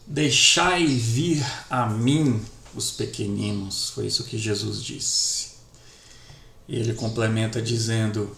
Deixai vir a mim os pequeninos, foi isso que Jesus disse. E ele complementa dizendo: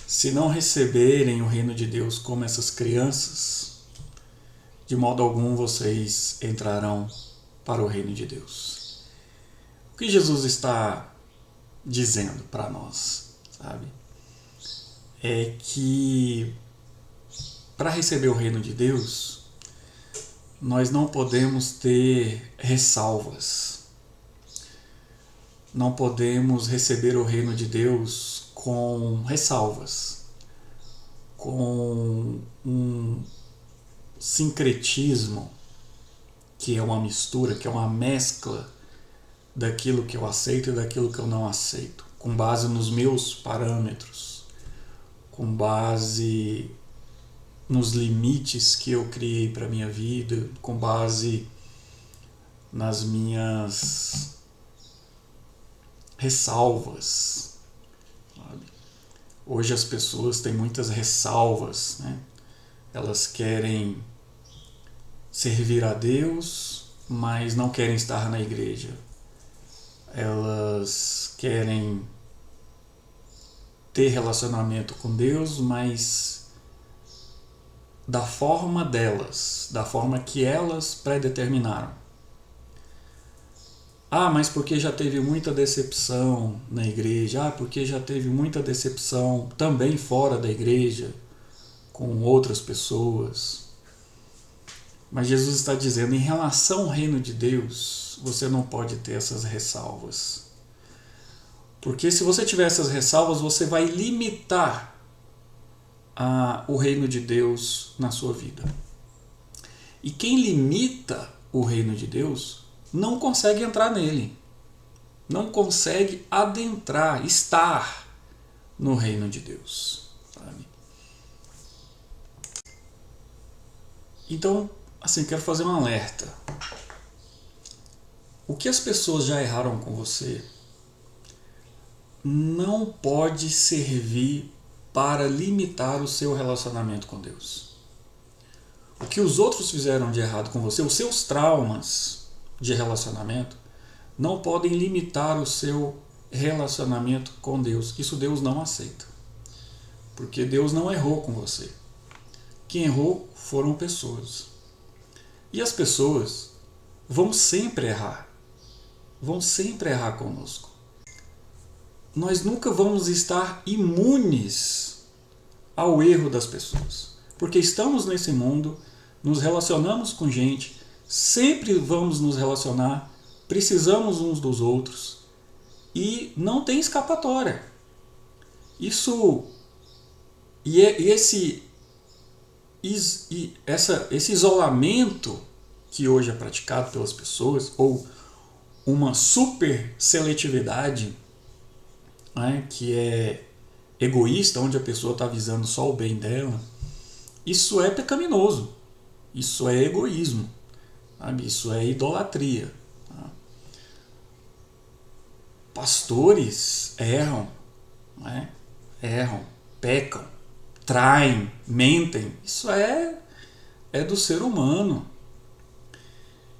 se não receberem o reino de Deus como essas crianças, de modo algum vocês entrarão para o reino de Deus. O que Jesus está dizendo para nós, sabe? É que para receber o reino de Deus, nós não podemos ter ressalvas. Não podemos receber o reino de Deus com ressalvas, com um sincretismo, que é uma mistura, que é uma mescla daquilo que eu aceito e daquilo que eu não aceito, com base nos meus parâmetros, com base nos limites que eu criei para a minha vida, com base nas minhas ressalvas. Sabe? Hoje as pessoas têm muitas ressalvas, né? Elas querem servir a Deus, mas não querem estar na igreja. Elas querem ter relacionamento com Deus, mas da forma delas, da forma que elas predeterminaram. Ah, mas porque já teve muita decepção na igreja. Ah, porque já teve muita decepção também fora da igreja, com outras pessoas. Mas Jesus está dizendo, em relação ao reino de Deus, você não pode ter essas ressalvas. Porque se você tiver essas ressalvas, você vai limitar o reino de Deus na sua vida. E quem limita o reino de Deus não consegue entrar nele. Não consegue adentrar, estar no reino de Deus. Sabe? Então, assim, quero fazer um alerta. O que as pessoas já erraram com você não pode servir para limitar o seu relacionamento com Deus. O que os outros fizeram de errado com você, os seus traumas de relacionamento, não podem limitar o seu relacionamento com Deus. Isso Deus não aceita. Porque Deus não errou com você. Quem errou foram pessoas. E as pessoas vão sempre errar. Vão sempre errar conosco. Nós nunca vamos estar imunes ao erro das pessoas. Porque estamos nesse mundo, nos relacionamos com gente, sempre vamos nos relacionar, precisamos uns dos outros e não tem escapatória. Esse isolamento que hoje é praticado pelas pessoas, ou uma super seletividade, né, que é egoísta, onde a pessoa está visando só o bem dela, isso é pecaminoso, isso é egoísmo, sabe? Isso é idolatria. Tá? Pastores erram, né? Erram, pecam, traem, mentem. Isso é do ser humano.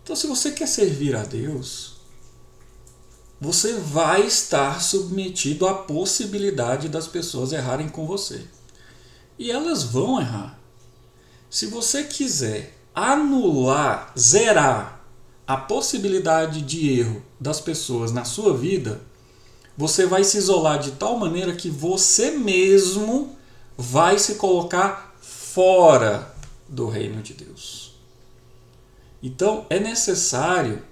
Então, se você quer servir a Deus, você vai estar submetido à possibilidade das pessoas errarem com você. E elas vão errar. Se você quiser anular, zerar a possibilidade de erro das pessoas na sua vida, você vai se isolar de tal maneira que você mesmo vai se colocar fora do reino de Deus. Então é necessário,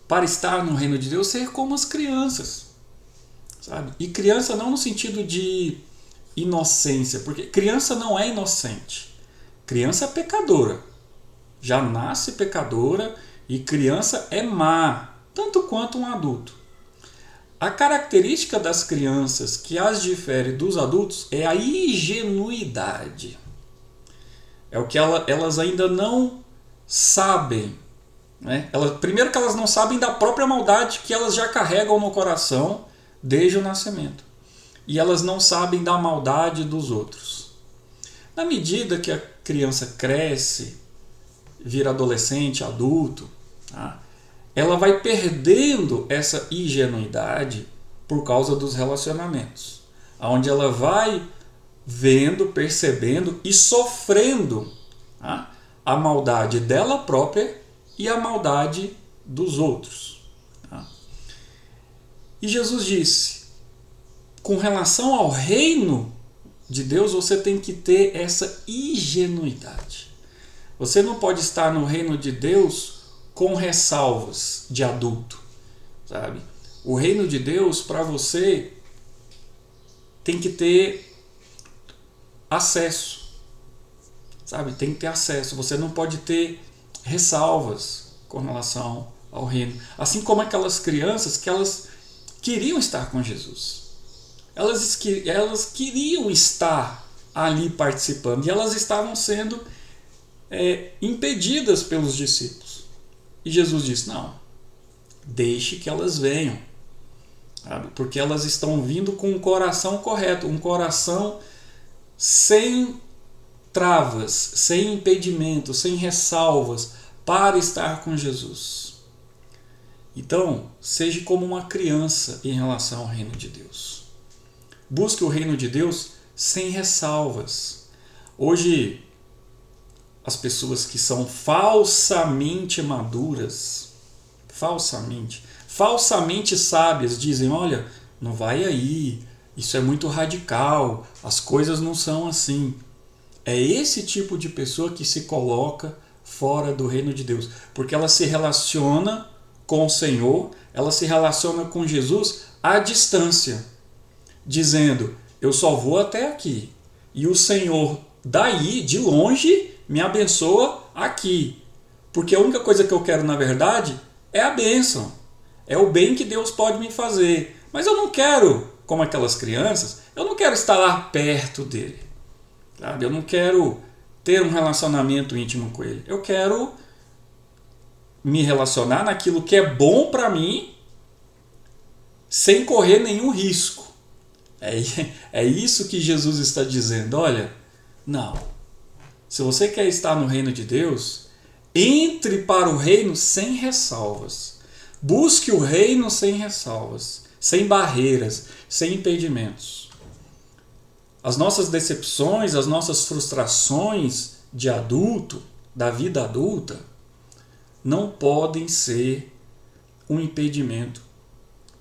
para estar no reino de Deus, ser como as crianças, sabe? E criança não no sentido de inocência, porque criança não é inocente. Criança é pecadora. Já nasce pecadora e criança é má, tanto quanto um adulto. A característica das crianças que as difere dos adultos é a ingenuidade. É o que elas ainda não sabem. Né? Primeiro que elas não sabem da própria maldade que elas já carregam no coração desde o nascimento. E elas não sabem da maldade dos outros. Na medida que criança cresce, vira adolescente, adulto, tá? Ela vai perdendo essa ingenuidade por causa dos relacionamentos, onde ela vai vendo, percebendo e sofrendo, tá, a maldade dela própria e a maldade dos outros. Tá? E Jesus disse, com relação ao reino de Deus, você tem que ter essa ingenuidade. Você não pode estar no reino de Deus com ressalvas de adulto, sabe? O reino de Deus, para você, tem que ter acesso, sabe? Tem que ter acesso. Você não pode ter ressalvas com relação ao reino. Assim como aquelas crianças que elas queriam estar com Jesus. Elas queriam estar ali participando e elas estavam sendo impedidas pelos discípulos. E Jesus disse, não, deixe que elas venham, sabe? Porque elas estão vindo com um coração correto, um coração sem travas, sem impedimentos, sem ressalvas para estar com Jesus. Então, seja como uma criança em relação ao reino de Deus. Busque o reino de Deus sem ressalvas. Hoje, as pessoas que são falsamente maduras, falsamente sábias, dizem, olha, não vai aí, isso é muito radical, as coisas não são assim. É esse tipo de pessoa que se coloca fora do reino de Deus, porque ela se relaciona com o Senhor, ela se relaciona com Jesus à distância, dizendo, eu só vou até aqui, e o Senhor daí, de longe, me abençoa aqui, porque a única coisa que eu quero, na verdade, é a bênção, é o bem que Deus pode me fazer, mas eu não quero, como aquelas crianças, eu não quero estar lá perto dele, sabe? Eu não quero ter um relacionamento íntimo com ele, eu quero me relacionar naquilo que é bom para mim, sem correr nenhum risco. É isso que Jesus está dizendo, olha, não. Se você quer estar no reino de Deus, entre para o reino sem ressalvas. Busque o reino sem ressalvas, sem barreiras, sem impedimentos. As nossas decepções, as nossas frustrações de adulto, da vida adulta, não podem ser um impedimento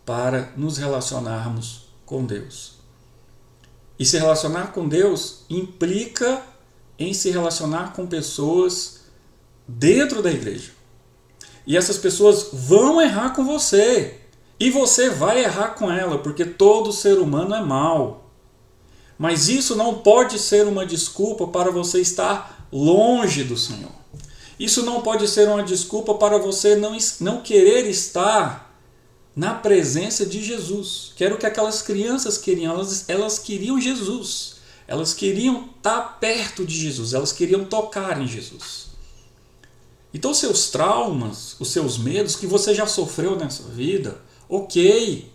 para nos relacionarmos com Deus. E se relacionar com Deus implica em se relacionar com pessoas dentro da igreja. E essas pessoas vão errar com você. E você vai errar com ela, porque todo ser humano é mau. Mas isso não pode ser uma desculpa para você estar longe do Senhor. Isso não pode ser uma desculpa para você não querer estar na presença de Jesus. Que era o que aquelas crianças queriam. Elas queriam Jesus. Elas queriam estar perto de Jesus. Elas queriam tocar em Jesus. Então, seus traumas, os seus medos que você já sofreu nessa vida, ok.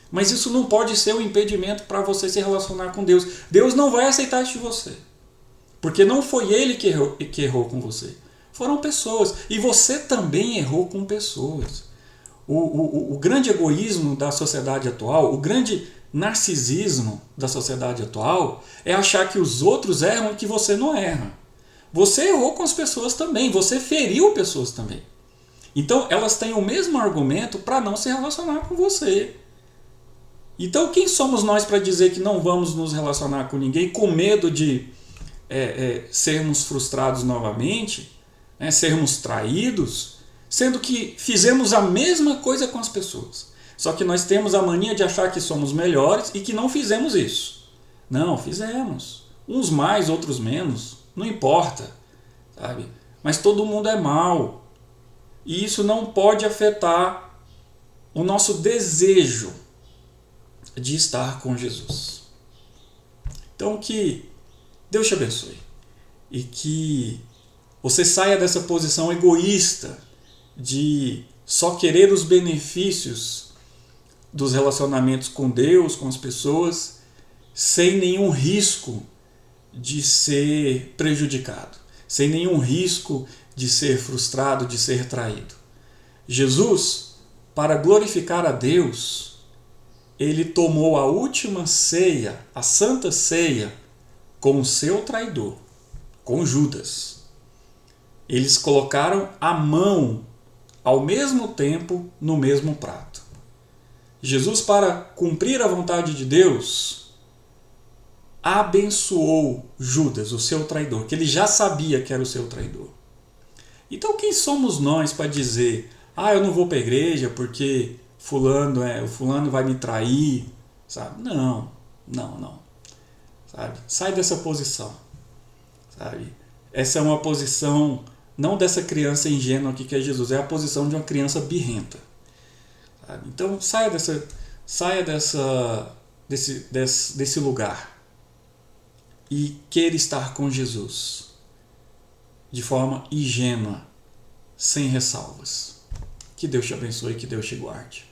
Mas isso não pode ser um impedimento para você se relacionar com Deus. Deus não vai aceitar isso de você. Porque não foi Ele que errou com você. Foram pessoas. E você também errou com pessoas. O grande egoísmo da sociedade atual, o grande narcisismo da sociedade atual é achar que os outros erram e que você não erra. Você errou com as pessoas também, você feriu pessoas também. Então elas têm o mesmo argumento para não se relacionar com você. Então quem somos nós para dizer que não vamos nos relacionar com ninguém com medo de sermos frustrados novamente, sermos traídos, sendo que fizemos a mesma coisa com as pessoas. Só que nós temos a mania de achar que somos melhores e que não fizemos isso. Não, fizemos. Uns mais, outros menos. Não importa, sabe? Mas todo mundo é mau. E isso não pode afetar o nosso desejo de estar com Jesus. Então que Deus te abençoe. E que você saia dessa posição egoísta de só querer os benefícios dos relacionamentos com Deus, com as pessoas, sem nenhum risco de ser prejudicado, sem nenhum risco de ser frustrado, de ser traído. Jesus, para glorificar a Deus, ele tomou a última ceia, a santa ceia, com o seu traidor, com Judas. Eles colocaram a mão ao mesmo tempo no mesmo prato. Jesus, para cumprir a vontade de Deus, abençoou Judas, o seu traidor, que ele já sabia que era o seu traidor. Então quem somos nós para dizer, eu não vou para a igreja porque o fulano vai me trair, sabe? Não. Sabe? Sai dessa posição, sabe? Essa é uma posição não dessa criança ingênua aqui que é Jesus, é a posição de uma criança birrenta. Sabe? Então saia desse lugar e queira estar com Jesus de forma ingênua, sem ressalvas. Que Deus te abençoe e que Deus te guarde.